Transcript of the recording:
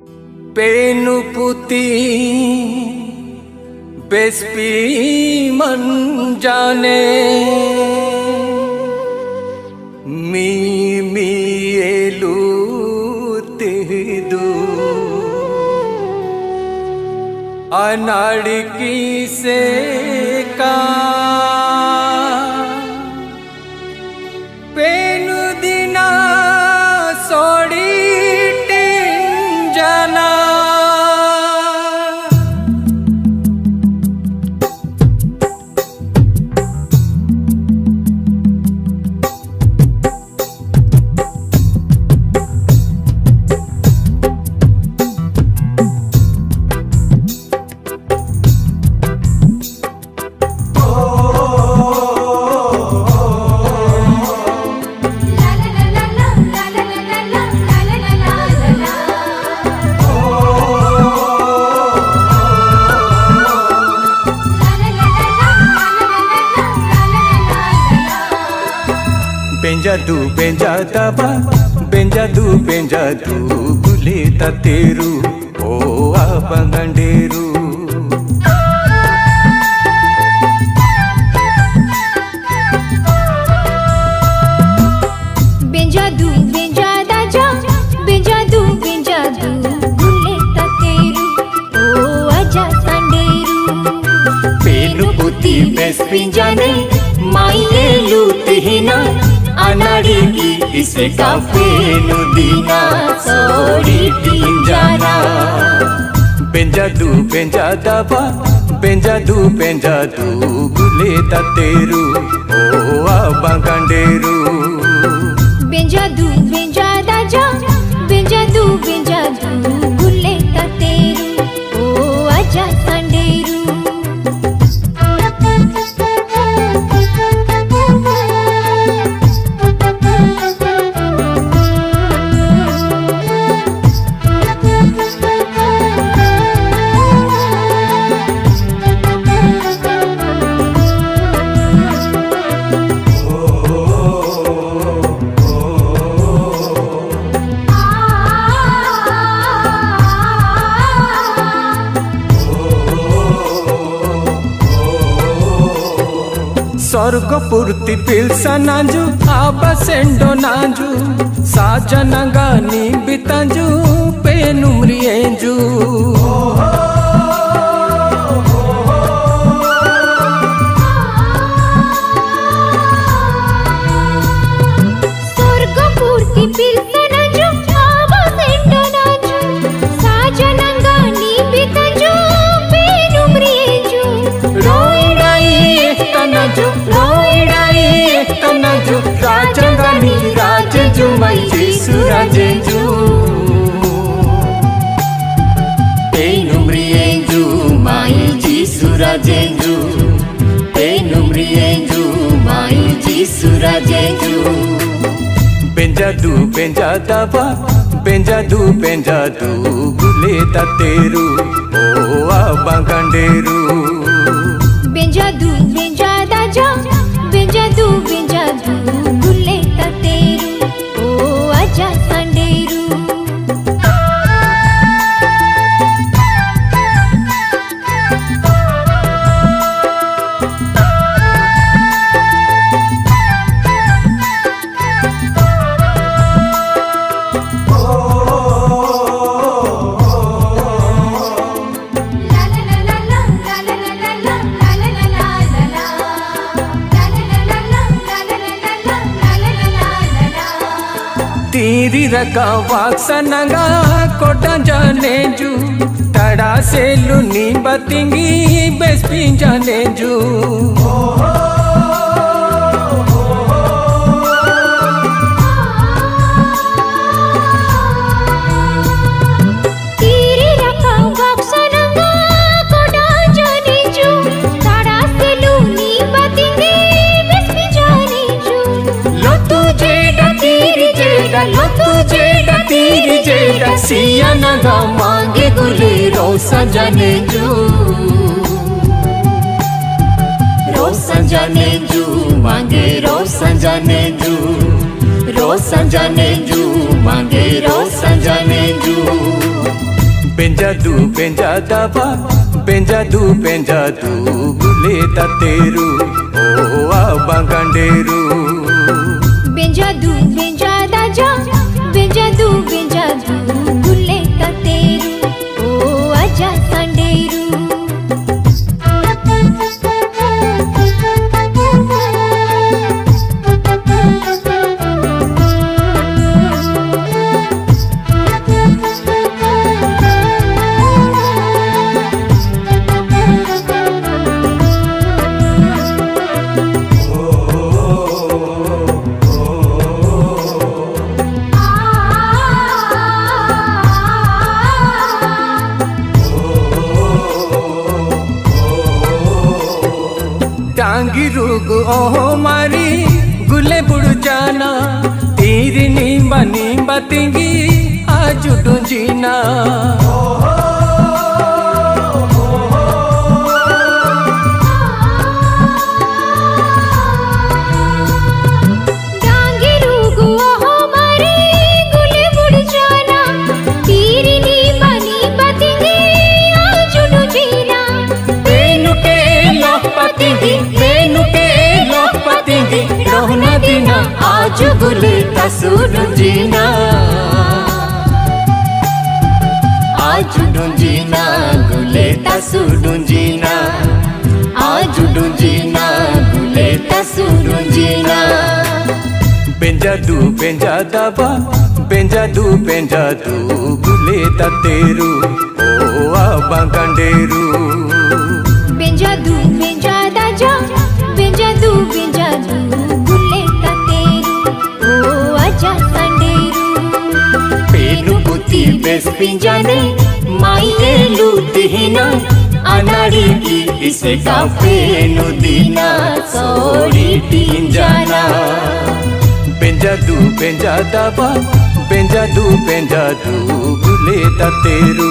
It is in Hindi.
पेनु पुती बेस्पी मन जाने मी एलू तिदू अनाड़की से का पेनु दिना सोड़ी जाना बेंजादू गुले तेरू ओ बंगंडेरू बेंजादू बेंजादा जा बेंजादू बेंजादू गुले तेरू ओ आजा संडेरू पेनु पुती बेस पिंजाने माइले लूटी हिना अनाड़ी की इसे का पेनु दीना सोड़ी पिंजाना बेंजादू बेंजादू गुले तेरू ओ बंगंडेरू बेंजादू बेंजादा जा बेंजादू बेंजादू गुले तेरू ओ आजा संडेरू स्वर्गपूर्ति पिल्सा नाजू आबसेंडो नाजू साजनगानी बिताजू पेनुम्रियेंजू स्वर्गपूर्ति पिल्सा नाजू आबसेंडो नाजू साजनगानी बिताजू पेनुम्रियेंजू राजंगानी राजेजू मई जीसु राजेजू पेनुम्रियेंजू माई जीसु राजेजू पेनुम्रियेंजू माई जीसु राजेजू बेंजादू गुले तेरू ओ बंगंडेरू बेंजादू बेंजादा जा बेंजादू बेंजादू गुले तेरू ओ आजा संडेरू तीरी रका वाक्सनगा कोटा जाने जू तड़ा से लुनी बतिंगी बेस्पी जाने जू तीरी रका वाक्सनगा कोटा जाने जू तड़ा से लुनी बतिंगी बेस्पी जाने जू लो तीरी जेड़ा सिया नगा मांगे गुले रोसा जाने जू मांगे रोसा जाने जू मांगे रोसा जाने जू। बेंजा दबा बेंजा दू गुले तेरू ओ आबा गंडेरू बेंजा दाजा बेंजा दू गुले तेरू ओ आजा संडेरू टांगी रुग ओहो मारी गुले बुड़ जाना तेरी नींबा तिंगी आज जीना आज गुले तसुर जीना आज डूंजीना गुले तसुर जीना आज डूंजीना गुले तसुर जीना बेंजा दबा बेंजा दू गुले तेरू ओ आबा गंडेरू बेंजा दाजा बेंजा दू गुले तेरू ओ आजा संडेरू पेनु पुती बेस पिंजाने माये लूटिना अनाड़ी की इसे का पेनु दीना सोरी पिंजाना बेंजा दबा बेंजा दू गुले तेरू